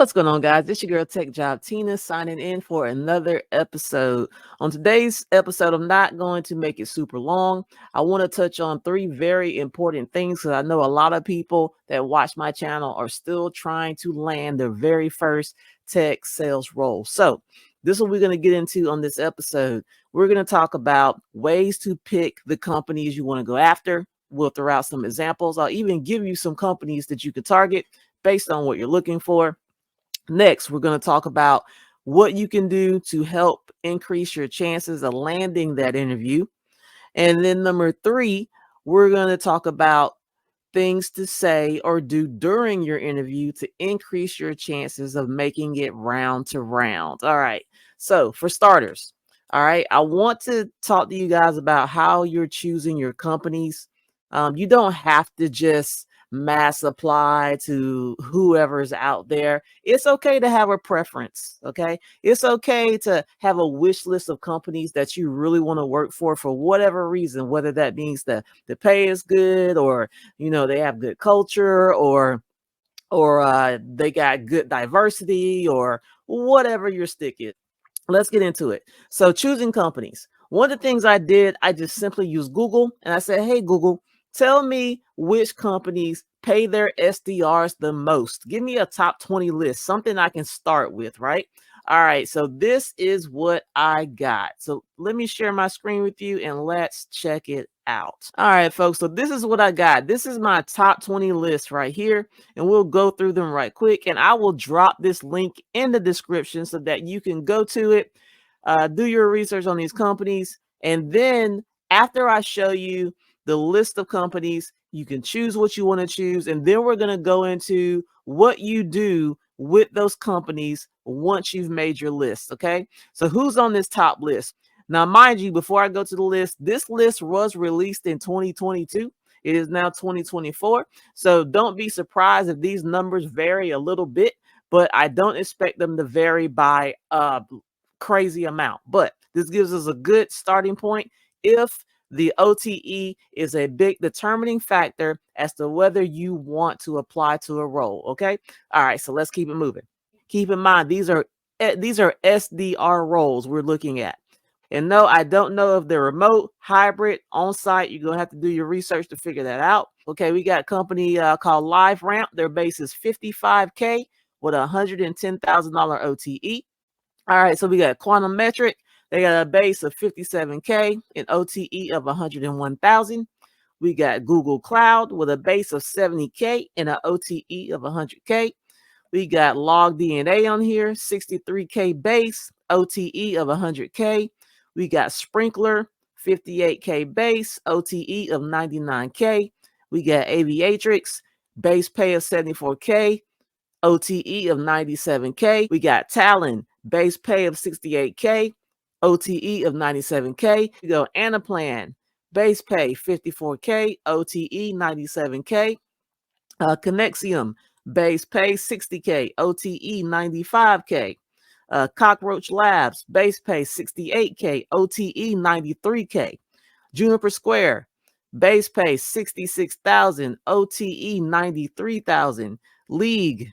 What's going on, guys? It's your girl Tech Job Tina signing in for another episode. On today's episode, I'm not going to make it super long. I want to touch on three very important things because I know a lot of people that watch my channel are still trying to land their very first tech sales role. So, this is what we're going to get into on this episode. We're going to talk about ways to pick the companies you want to go after. We'll throw out some examples. I'll even give you some companies that you could target based on what you're looking for. Next, we're going to talk about what you can do to help increase your chances of landing that interview. And then number three, we're going to talk about things to say or do during your interview to increase your chances of making it round to round. All right. So for starters, all right, I want to talk to you guys about how you're choosing your companies. You don't have to just mass apply to whoever's out there. It's okay to have a preference. Okay. It's okay to have a wish list of companies that you really want to work for whatever reason, whether that means the pay is good, or they have good culture, or they got good diversity, or whatever your stick is. Let's get into it. So choosing companies. One of the things I did, I just simply used Google and I said, hey, Google, tell me which companies pay their SDRs the most. Give me a top 20 list, something I can start with, right? All right, so this is what I got. So let me share my screen with you and let's check it out. All right, folks, so this is what I got. This is my top 20 list right here, and we'll go through them right quick, and I will drop this link in the description so that you can go to it, do your research on these companies, and then after I show you the list of companies, you can choose what you want to choose, and then we're going to go into what you do with those companies once you've made your list. Okay, so who's on this top list? Now, mind you, before I go to the list, this list was released in 2022. It is now 2024. So don't be surprised if these numbers vary a little bit, but I don't expect them to vary by a crazy amount. But this gives us a good starting point if the OTE is a big determining factor as to whether you want to apply to a role. Okay. All right. So let's keep it moving. Keep in mind, these are SDR roles we're looking at. And no, I don't know if they're remote, hybrid, on-site. You're going to have to do your research to figure that out. Okay, we got a company called LiveRamp. Their base is $55K with a $110,000 OTE. All right, so we got Quantum Metric. They got a base of $57K and OTE of $101,000. We got Google Cloud with a base of $70K and an OTE of $100K. We got Log DNA on here, $63K base, OTE of $100K. We got Sprinkler, $58K base, OTE of $99K. We got Aviatrix, base pay of $74K, OTE of $97K. We got Talon, base pay of $68K, OTE of $97K. We go Anaplan, base pay $54K, OTE $97K. Connexium, base pay $60K, OTE $95K. Cockroach Labs, base pay $68K, OTE $93K. Juniper Square, base pay $66,000, OTE $93,000. League,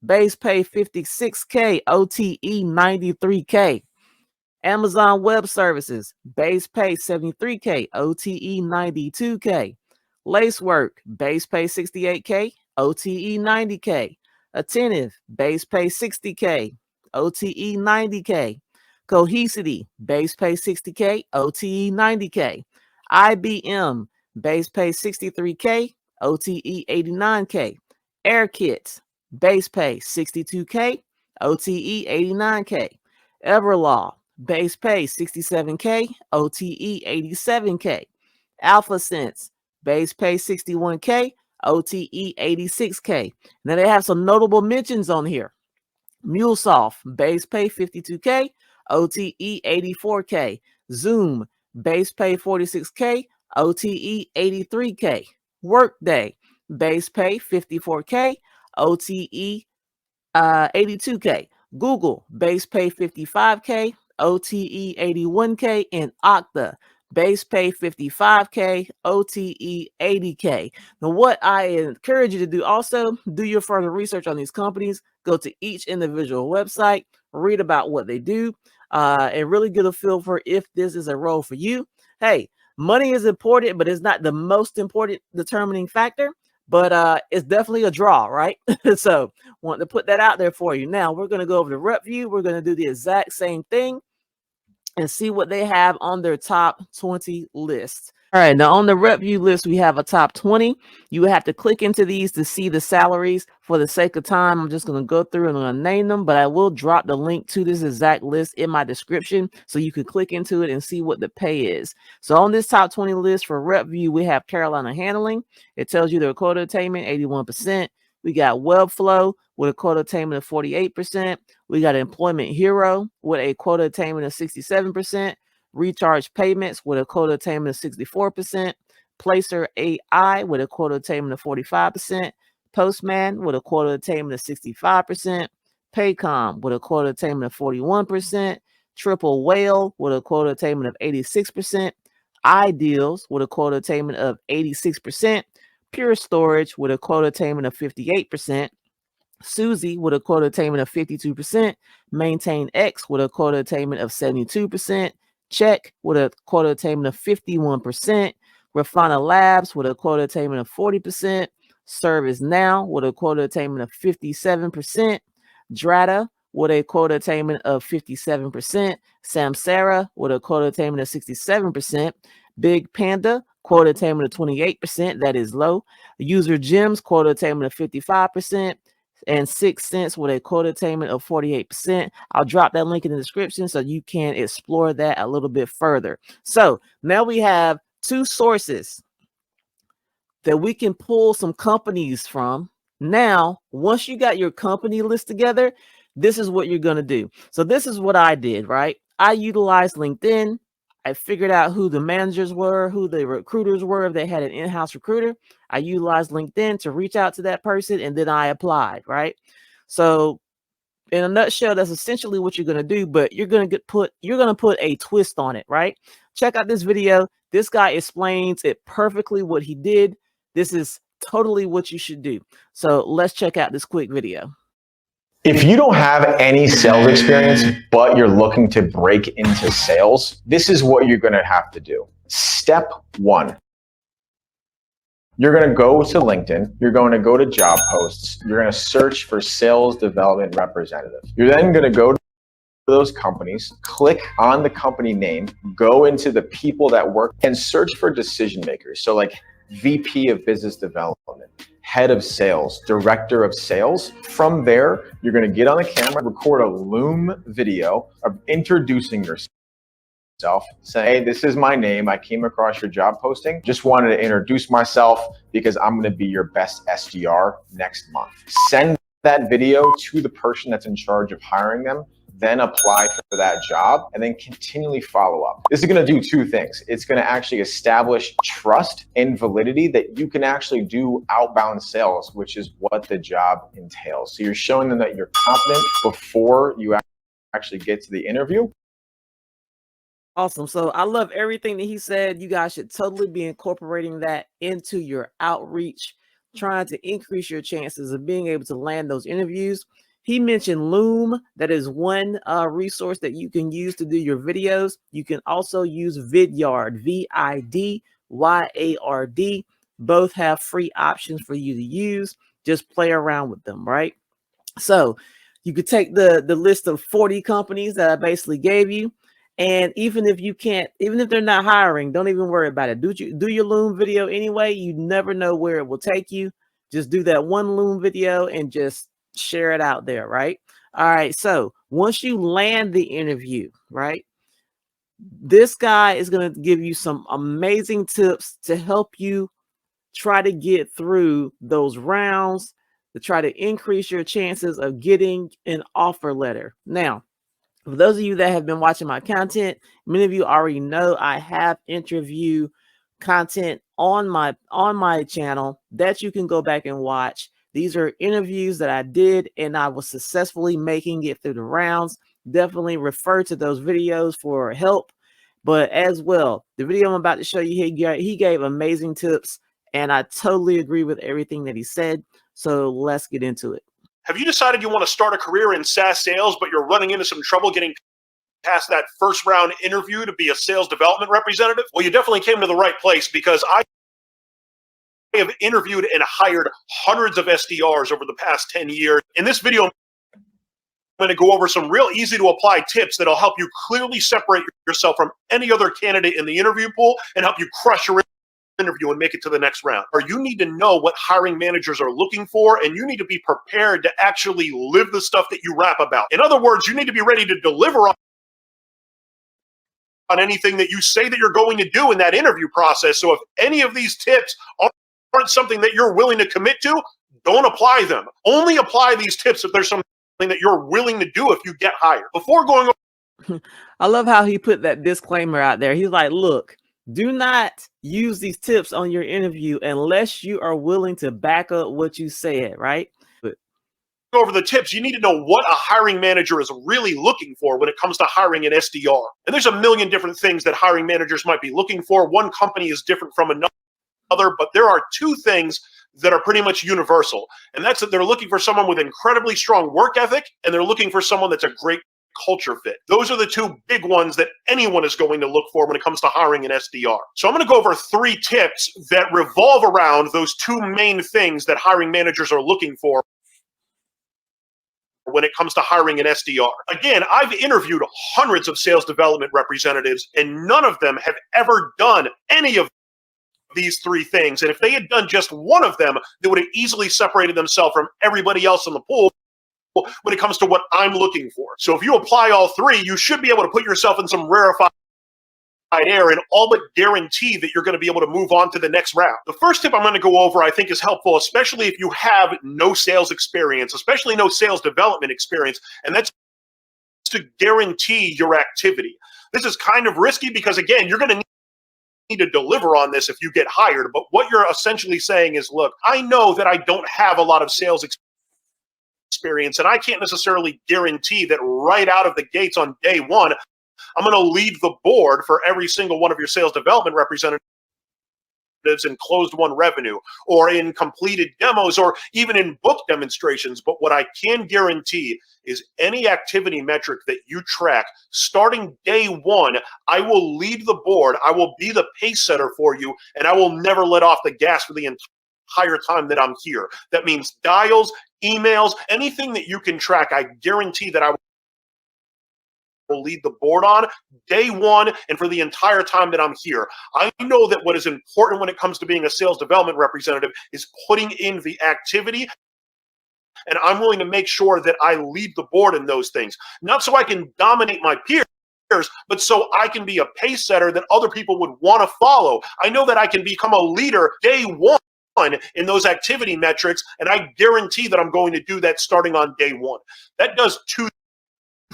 base pay $56K, OTE $93K. Amazon Web Services, base pay $73K, OTE $92K. Lacework, base pay $68K, OTE $90K. Attentive, base pay $60K, OTE $90K. Cohesity, base pay $60K, OTE $90K. IBM, base pay $63K, OTE $89K. AirKit, base pay $62K, OTE $89K. Everlaw, base pay $67K, OTE $87K. AlphaSense, base pay $61K, OTE $86K. Now they have some notable mentions on here. MuleSoft, base pay $52K, OTE $84K. Zoom, base pay $46K, OTE $83K. Workday, base pay $54K, OTE $82K. Google, base pay $55K, OTE $81K. And Okta, base pay 55K, OTE 80K. Now, what I encourage you to do also, do your further research on these companies, go to each individual website, read about what they do, and really get a feel for if this is a role for you. Hey, money is important, but it's not the most important determining factor, but it's definitely a draw, right? So want to put that out there for you. Now we're going to go over to rep view. We're going to do the exact same thing and see what they have on their top 20 list. All right, now on the rep view list, we have a top 20. You have to click into these to see the salaries. For the sake of time, I'm just going to go through and I'm going to name them, but I will drop the link to this exact list in my description so you can click into it and see what the pay is. So on this top 20 list for rep view, we have Carolina Handling. It tells you their quota attainment, 81%. We got Webflow with a quota attainment of 48%. We got Employment Hero with a quota attainment of 67%. Recharge Payments with a quota attainment of 64%. Placer AI with a quota attainment of 45%. Postman with a quota attainment of 65%. Paycom with a quota attainment of 41%. Triple Whale with a quota attainment of 86%. iDeals with a quota attainment of 86%. Pure Storage with a quota attainment of 58%. Suzy with a quota attainment of 52%. Maintain X with a quota attainment of 72%. Check with a quota attainment of 51%. Grafana Labs with a quota attainment of 40%. ServiceNow with a quota attainment of 57%. Drata with a quota attainment of 57%. Samsara with a quota attainment of 67%. Big Panda, quota attainment of 28%. That is low. User Gems, quota attainment of 55%. And 6 cents with a quota attainment of 48%. I'll drop that link in the description so you can explore that a little bit further. So now we have two sources that we can pull some companies from. Now, once you got your company list together, this is what you're going to do. So this is what I did, right? I utilized LinkedIn. I figured out who the managers were, who the recruiters were, if they had an in-house recruiter. I utilized LinkedIn to reach out to that person, and then I applied, right? So in a nutshell, that's essentially what you're going to do, but you're going to put a twist on it, right? Check out this video. This guy explains it perfectly what he did. This is totally what you should do. So let's check out this quick video. If you don't have any sales experience, but you're looking to break into sales, this is what you're going to have to do. Step 1. You're going to go to LinkedIn. You're going to go to job posts. You're going to search for sales development representative. You're then going to go to those companies, click on the company name, go into the people that work, and search for decision makers. So like VP of business development, head of sales, director of sales. From there, you're going to get on the camera, record a Loom video of introducing yourself, say, hey, this is my name. I came across your job posting. Just wanted to introduce myself because I'm going to be your best SDR next month. Send that video to the person that's in charge of hiring them, then apply for that job, and then continually follow up. This is going to do two things. It's going to actually establish trust and validity that you can actually do outbound sales, which is what the job entails. So you're showing them that you're confident before you actually get to the interview. Awesome. So I love everything that he said. You guys should totally be incorporating that into your outreach, trying to increase your chances of being able to land those interviews. He mentioned Loom. That is one resource that you can use to do your videos. You can also use Vidyard, Vidyard. Both have free options for you to use. Just play around with them, right? So you could take the list of 40 companies that I basically gave you. And even if they're not hiring, don't even worry about it. Do your Loom video anyway. You never know where it will take you. Just do that one Loom video and just share it out there, right? All right. So once you land the interview, right, this guy is going to give you some amazing tips to help you try to get through those rounds, to try to increase your chances of getting an offer letter. Now, for those of you that have been watching my content, many of you already know I have interview content on my channel that you can go back and watch. These are interviews that I did and I was successfully making it through the rounds. Definitely refer to those videos for help. But as well, the video I'm about to show you, he gave amazing tips, and I totally agree with everything that he said. So let's get into it. Have you decided you want to start a career in SaaS sales, but you're running into some trouble getting past that first round interview to be a sales development representative? Well, you definitely came to the right place, because I have interviewed and hired hundreds of SDRs over the past 10 years. In this video, I'm going to go over some real easy to apply tips that'll help you clearly separate yourself from any other candidate in the interview pool and help you crush your interview and make it to the next round. Or you need to know what hiring managers are looking for, and you need to be prepared to actually live the stuff that you rap about. In other words, you need to be ready to deliver on anything that you say that you're going to do in that interview process. So if any of these tips aren't something that you're willing to commit to, don't apply them. Only apply these tips if there's something that you're willing to do if you get hired. Before going over, I love how he put that disclaimer out there. He's like, look, do not use these tips on your interview unless you are willing to back up what you said, right? Over the tips, you need to know what a hiring manager is really looking for when it comes to hiring an SDR. And there's a million different things that hiring managers might be looking for. One company is different from another, but there are two things that are pretty much universal. And that's that they're looking for someone with incredibly strong work ethic, and they're looking for someone that's a great culture fit. Those are the two big ones that anyone is going to look for when it comes to hiring an SDR. So I'm going to go over 3 tips that revolve around those two main things that hiring managers are looking for when it comes to hiring an SDR. Again, I've interviewed hundreds of sales development representatives, and none of them have ever done any of these 3 things. And if they had done just one of them, they would have easily separated themselves from everybody else in the pool when it comes to what I'm looking for. So if you apply all 3, you should be able to put yourself in some rarefied air and all but guarantee that you're going to be able to move on to the next round. The first tip I'm going to go over I think is helpful, especially if you have no sales experience, especially no sales development experience, and that's to guarantee your activity. This is kind of risky because, again, you're going to need to deliver on this if you get hired, but what you're essentially saying is, look, I know that I don't have a lot of sales experience, and I can't necessarily guarantee that right out of the gates on day one, I'm going to lead the board for every single one of your sales development representatives in closed won revenue or in completed demos or even in book demonstrations. But what I can guarantee is any activity metric that you track starting day one, I will lead the board. I will be the pace setter for you, and I will never let off the gas for the entire time that I'm here. That means dials, emails, anything that you can track, I guarantee that I will lead the board on day one and for the entire time that I'm here. I know that what is important when it comes to being a sales development representative is putting in the activity, and I'm willing to make sure that I lead the board in those things. Not so I can dominate my peers, but so I can be a pace setter that other people would want to follow. I know that I can become a leader day one in those activity metrics, and I guarantee that I'm going to do that starting on day one. That does 2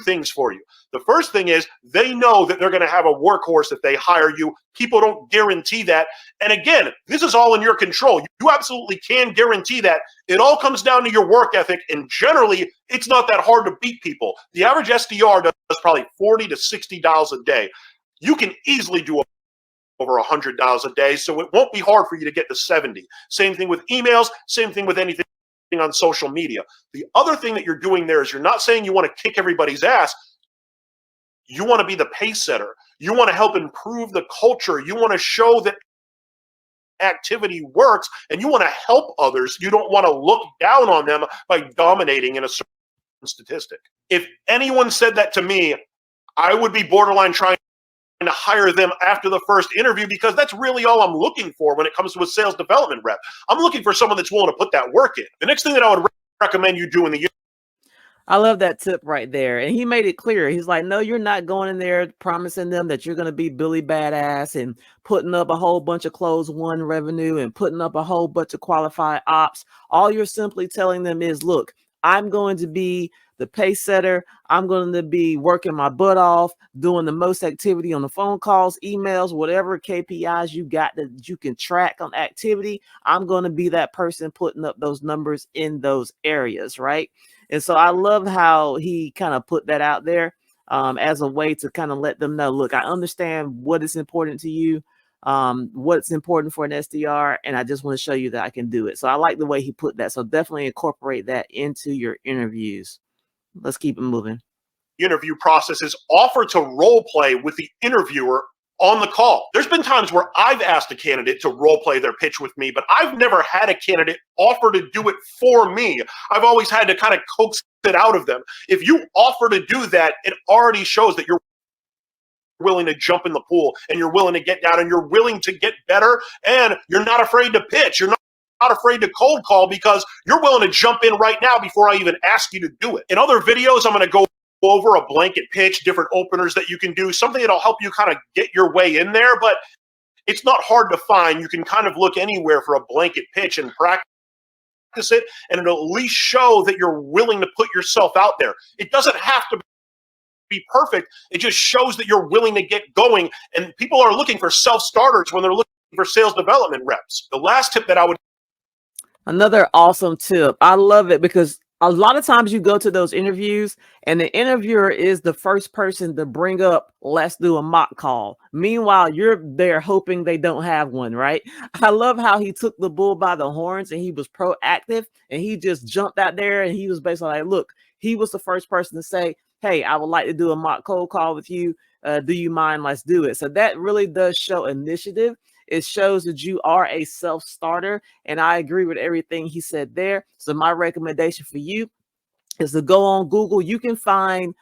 things for you. The first thing is they know that they're going to have a workhorse if they hire you. People don't guarantee that. And again, this is all in your control. You absolutely can guarantee that. It all comes down to your work ethic, and generally, it's not that hard to beat people. The average SDR does probably 40 to 60 dials a day. You can easily do over 100 dials a day, so it won't be hard for you to get to 70. Same thing with emails, same thing with anything on social media. The other thing that you're doing there is you're not saying you want to kick everybody's ass. You want to be the pace setter. You want to help improve the culture. You want to show that activity works, and you want to help others. You don't want to look down on them by dominating in a certain statistic. If anyone said that to me, I would be borderline trying to hire them after the first interview, because that's really all I'm looking for when it comes to a sales development rep. I'm looking for someone that's willing to put that work in. The next thing that I would recommend you do in the I love that tip right there. And he made it clear. He's like, no, you're not going in there promising them that you're going to be Billy Badass and putting up a whole bunch of closed won revenue and putting up a whole bunch of qualified ops. All you're simply telling them is, look, I'm going to be the pace setter. I'm going to be working my butt off, doing the most activity on the phone calls, emails, whatever KPIs you got that you can track on activity. I'm going to be that person putting up those numbers in those areas, right? And so I love how he kind of put that out there. as a way to kind of let them know, look, I understand what is important to you, what's important for an SDR, and I just want to show you that I can do it. So I like the way he put that. So definitely incorporate that into your interviews. Let's keep it moving. Interview process is offer to role play with the interviewer on the call. There's been times where I've asked a candidate to role play their pitch with me, but I've never had a candidate offer to do it for me. I've always had to kind of coax it out of them. If you offer to do that, it already shows that you're willing to jump in the pool and you're willing to get down and you're willing to get better and you're not afraid to pitch. You're not afraid to cold call because you're willing to jump in right now before I even ask you to do it. In other videos, I'm going to go over a blanket pitch, different openers that you can do, something that'll help you kind of get your way in there, but it's not hard to find. You can kind of look anywhere for a blanket pitch and practice it, and it'll at least show that you're willing to put yourself out there. It doesn't have to be perfect. It just shows that you're willing to get going, and people are looking for self-starters when they're looking for sales development reps. The last tip that I would... Another awesome tip. I love it because a lot of times you go to those interviews and the interviewer is the first person to bring up, let's do a mock call. Meanwhile, you're there hoping they don't have one, right? I love how he took the bull by the horns and he was proactive and he just jumped out there and he was basically like, look, he was the first person to say, hey, I would like to do a mock cold call with you. Do you mind? Let's do it. So that really does show initiative. It shows that you are a self-starter, and I agree with everything he said there. So my recommendation for you is to go on Google. You can find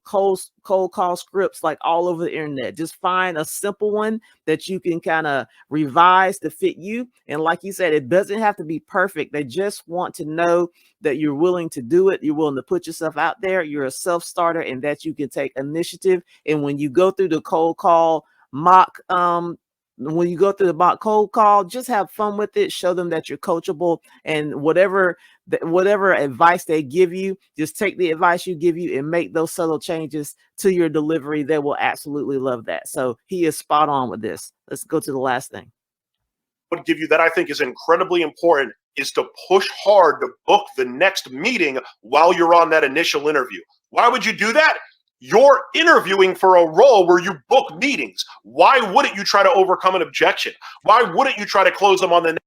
cold call scripts like all over the internet. Just find a simple one that you can kind of revise to fit you. And like you said, it doesn't have to be perfect. They just want to know that you're willing to do it. You're willing to put yourself out there. You're a self-starter and that you can take initiative. And when you go through the cold call mock, when you go through the mock cold call, just have fun with it. Show them that you're coachable, and whatever advice they give you, just take the advice you give you and make those subtle changes to your delivery. They will absolutely love that. So he is spot on with this. Let's go to the last thing. Would give you that I think is incredibly important is to push hard to book the next meeting while you're on that initial interview. Why would you do that? You're interviewing for a role where you book meetings. Why wouldn't you try to overcome an objection? Why wouldn't you try to close them on the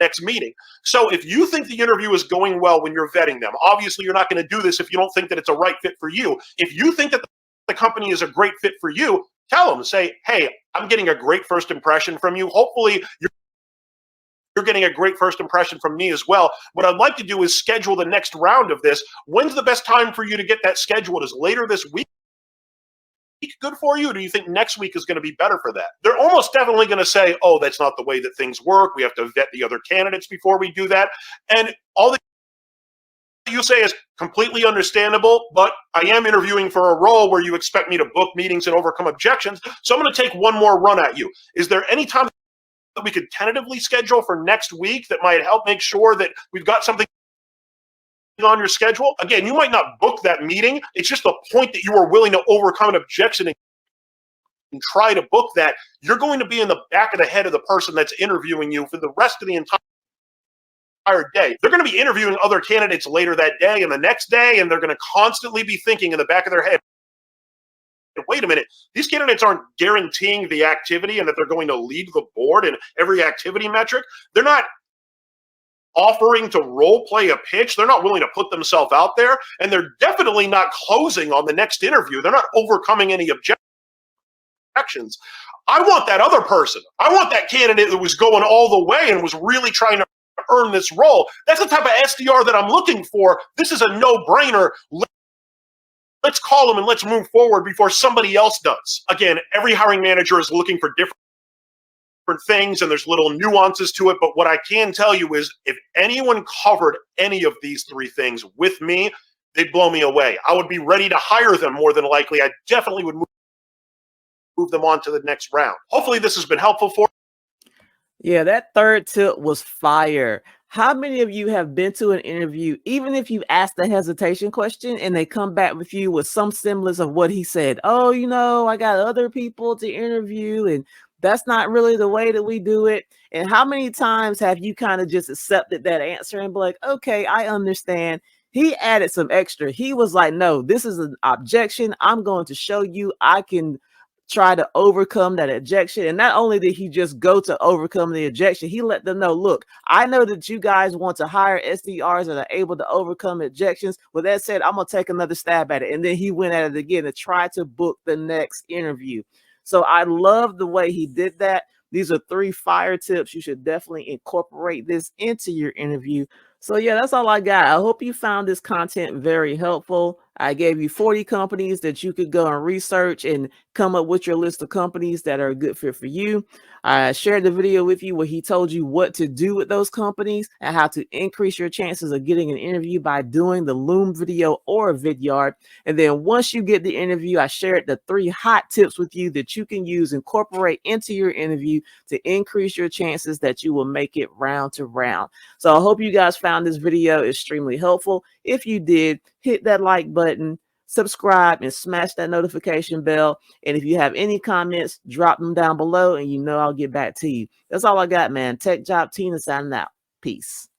next meeting? So if you think the interview is going well when you're vetting them, obviously you're not going to do this if you don't think that it's a right fit for you. If you think that the company is a great fit for you, tell them, say, hey, I'm getting a great first impression from you. Hopefully you're getting a great first impression from me as well. What I'd like to do is schedule the next round of this. When's the best time for you to get that scheduled? Is later this week good for you? Or do you think next week is going to be better for that? They're almost definitely going to say, oh, that's not the way that things work. We have to vet the other candidates before we do that. And all that you say is completely understandable, but I am interviewing for a role where you expect me to book meetings and overcome objections. So I'm going to take one more run at you. Is there any time that we could tentatively schedule for next week that might help make sure that we've got something on your schedule? Again, you might not book that meeting. It's just the point that you are willing to overcome an objection and try to book that. You're going to be in the back of the head of the person that's interviewing you for the rest of the entire day. They're going to be interviewing other candidates later that day and the next day, and they're going to constantly be thinking in the back of their head, wait a minute, these candidates aren't guaranteeing the activity and that they're going to lead the board in every activity metric. They're not offering to role play a pitch. They're not willing to put themselves out there, and they're definitely not closing on the next interview. They're not overcoming any objections. I want that other person. I want that candidate that was going all the way and was really trying to earn this role. That's the type of SDR that I'm looking for. This is a no-brainer. Let's call them and let's move forward before somebody else does. Again, every hiring manager is looking for different things and there's little nuances to it. But what I can tell you is if anyone covered any of these three things with me, they'd blow me away. I would be ready to hire them more than likely. I definitely would move them on to the next round. Hopefully this has been helpful for you. Yeah, that third tip was fire. How many of you have been to an interview, even if you asked the hesitation question and they come back with you with some semblance of what he said? Oh, you know, I got other people to interview and that's not really the way that we do it. And how many times have you kind of just accepted that answer and be like, okay, I understand. he added some extra. He was like, no, this is an objection. I'm going to show you I can try to overcome that objection. And not only did he just go to overcome the objection, he let them know, look, I know that you guys want to hire SDRs that are able to overcome objections. With that said, I'm going to take another stab at it. And then he went at it again to try to book the next interview. So I love the way he did that. These are 3 fire tips. You should definitely incorporate this into your interview. So yeah, that's all I got. I hope you found this content very helpful. I gave you 40 companies that you could go and research and come up with your list of companies that are a good fit for you. I shared the video with you where he told you what to do with those companies and how to increase your chances of getting an interview by doing the Loom video or Vidyard. And then once you get the interview, I shared the 3 hot tips with you that you can use, incorporate into your interview to increase your chances that you will make it round to round. So I hope you guys found this video extremely helpful. If you did, hit that like button, subscribe, and smash that notification bell. And if you have any comments, drop them down below and I'll get back to you. That's all I got, man. Tech Job Tina signing out. Peace.